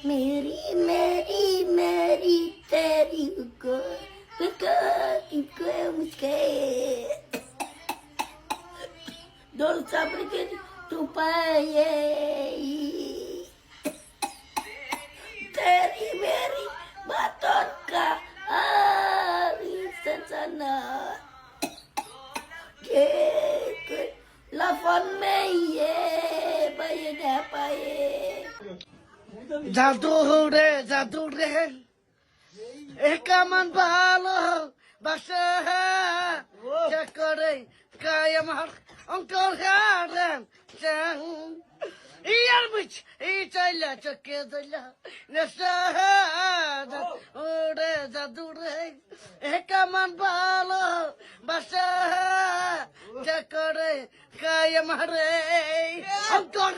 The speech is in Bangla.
मेरी मेरी मेरी तेरी को मुझके दौड़ सब्र के तू पाए तेरी मेरी बातों का सनसना के लफन में ये बये पाए জাদু রে কেমন ভালো বাসা করে গায়ে আমার অঙ্কর হারেন ইয়ার বুঝ এই চাইলা চকে দিলা নেশা ওরে জাদু রে কেমন ভালো বাসা করে গায়ে মারে অঙ্কর